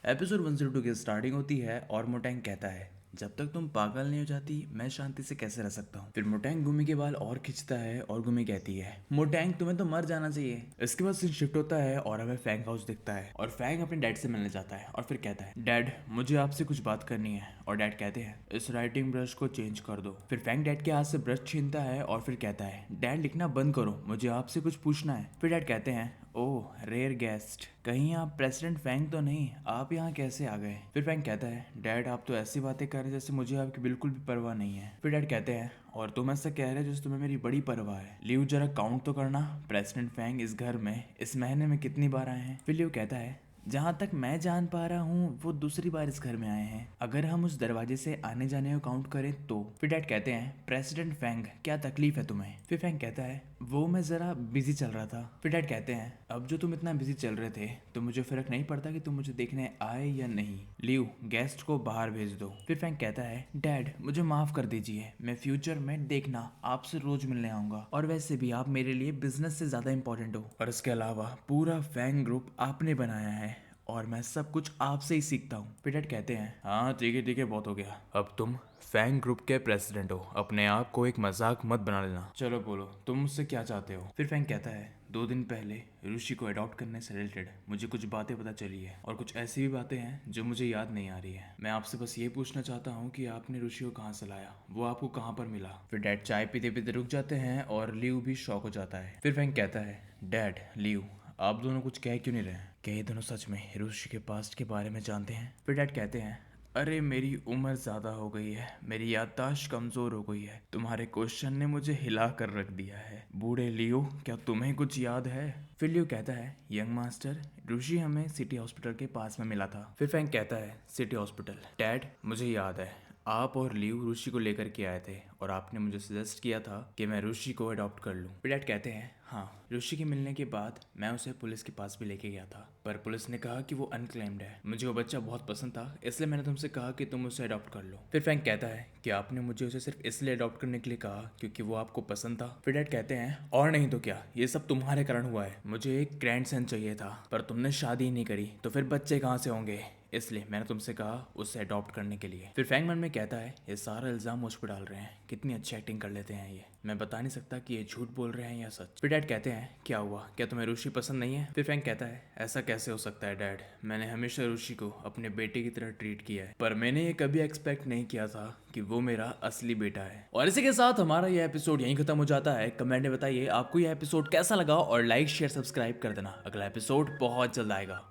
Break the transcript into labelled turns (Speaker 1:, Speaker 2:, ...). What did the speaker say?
Speaker 1: Episode 102 की starting होती है और मोटैंग कहता है, जब तक तुम पागल नहीं हो जाती मैं शांति से कैसे रह सकता हूँ। फिर मोटैंग गुमी के बाल और खींचता है और गुमी कहती है, मोटैंग तुम्हें तो मर जाना चाहिए। इसके बाद सीन शिफ्ट होता है और हमें फैंग हाउस दिखता है और फैंग अपने डैड से मिलने जाता है और फिर कहता है, डैड मुझे आपसे कुछ बात करनी है। और डैड कहते हैं, इस राइटिंग ब्रश को चेंज कर दो। फिर फैंग डैड के हाथ से ब्रश छीनता है और फिर कहता है, डैड लिखना बंद करो, मुझे आपसे कुछ पूछना है। फिर डैड कहते हैं, ओह रेयर गेस्ट, कहीं आप प्रेसिडेंट फैंग तो नहीं, आप यहाँ कैसे आ गए। फिर फैंग कहता है, डैड आप तो ऐसी बातें कर रहे जैसे मुझे आपकी बिल्कुल भी परवाह नहीं है। फिर डैड कहते हैं, और तुम ऐसा कह रहे हो जैसे तुम्हें मेरी बड़ी परवाह है। लियो जरा काउंट तो करना, प्रेसिडेंट फैंग इस घर में इस महीने में कितनी बार आए हैं। फिर लियो कहता है, जहाँ तक मैं जान पा रहा हूँ वो दूसरी बार इस घर में आए हैं, अगर हम उस दरवाजे से आने जाने को काउंट करें तो। फिर डैड कहते हैं, प्रेसिडेंट फैंग क्या तकलीफ है तुम्हें। फिर फैंग कहता है, वो मैं जरा बिजी चल रहा था। फिर डैड कहते हैं, अब जो तुम इतना बिजी चल रहे थे तो मुझे फर्क नहीं पड़ता कि तुम मुझे देखने आए या नहीं। लियो गेस्ट को बाहर भेज दो। फिर फैंग कहता है, डैड मुझे माफ कर दीजिए, मैं फ्यूचर में देखना आपसे रोज मिलने आऊंगा, और वैसे भी आप मेरे लिए बिजनेस से ज्यादा इंपॉर्टेंट हो, और इसके अलावा पूरा फैंग ग्रुप आपने बनाया है और मैं सब कुछ आपसे ही सीखता हूँ। फिर डैड कहते हैं, हाँ ठीक है बहुत हो गया, अब तुम फैंग ग्रुप के प्रेसिडेंट हो, अपने आप को एक मजाक मत बना लेना। चलो बोलो तुम मुझसे क्या चाहते हो। फिर फैंग कहता है, 2 दिन पहले ऋषि को अडॉप्ट करने से रिलेटेड मुझे कुछ बातें पता चली है और कुछ ऐसी भी बातें हैं जो मुझे याद नहीं आ रही है। मैं आपसे बस ये पूछना चाहता हूँ कि आपने ऋषि को कहाँ से लाया, वो आपको कहाँ पर मिला। फिर डैड चाय पीते पीते रुक जाते हैं और लियो भी शॉक हो जाता है। फिर फैंग कहता है, डैड लियो आप दोनों कुछ कह क्यों नहीं रहे, क्या ये दोनों सच में ऋषि के पास्ट के बारे में जानते हैं। फिर डैड कहते हैं, अरे मेरी उम्र ज्यादा हो गई है, मेरी याददाश्त कमजोर हो गई है, तुम्हारे क्वेश्चन ने मुझे हिला कर रख दिया है। बूढ़े लियो क्या तुम्हें कुछ याद है। फिर लियो कहता है, यंग मास्टर ऋषि हमें सिटी हॉस्पिटल के पास में मिला था। फिर फैंग कहता है, सिटी हॉस्पिटल। डैड मुझे याद है आप और लियो ऋषि को लेकर के आए थे और आपने मुझे सजेस्ट किया था कि मैं ऋषि को अडॉप्ट कर लूं। फिर डैड कहते हैं, हाँ ऋषि के मिलने के बाद मैं उसे पुलिस के पास भी लेके गया था, पर पुलिस ने कहा कि वो अनक्लेम्ड है। मुझे वो बच्चा बहुत पसंद था, इसलिए मैंने तुमसे कहा कि तुम उसे अडॉप्ट कर लो। फिर फैंक कहता है कि आपने मुझे उसे सिर्फ इसलिए अडॉप्ट करने के लिए कहा क्योंकि वो आपको पसंद था। फिर डैड कहते हैं, और नहीं तो क्या, ये सब तुम्हारे कारण हुआ है। मुझे एक ग्रैंडसन चाहिए था पर तुमने शादी नहीं करी, तो फिर बच्चे कहाँ से होंगे, इसलिए मैंने तुमसे कहा उसे अडॉप्ट करने के लिए। फिर फैंग मन में कहता है, ये सारा इल्जाम मुझ पर डाल रहे हैं, कितनी अच्छी एक्टिंग कर लेते हैं ये, मैं बता नहीं सकता कि ये झूठ बोल रहे हैं या सच। फिर डैड कहते हैं, क्या हुआ, क्या तुम्हें ऋषि पसंद नहीं है। फिर फैंग कहता है, ऐसा कैसे हो सकता है डैड, मैंने हमेशा ऋषि को अपने बेटे की तरह ट्रीट किया है, पर मैंने ये कभी एक्सपेक्ट नहीं किया था कि वो मेरा असली बेटा है। और इसी के साथ हमारा ये एपिसोड यहीं खत्म हो जाता है। कमेंट में बताइए आपको ये एपिसोड कैसा लगा और लाइक शेयर सब्सक्राइब कर देना, अगला एपिसोड बहुत जल्द आएगा।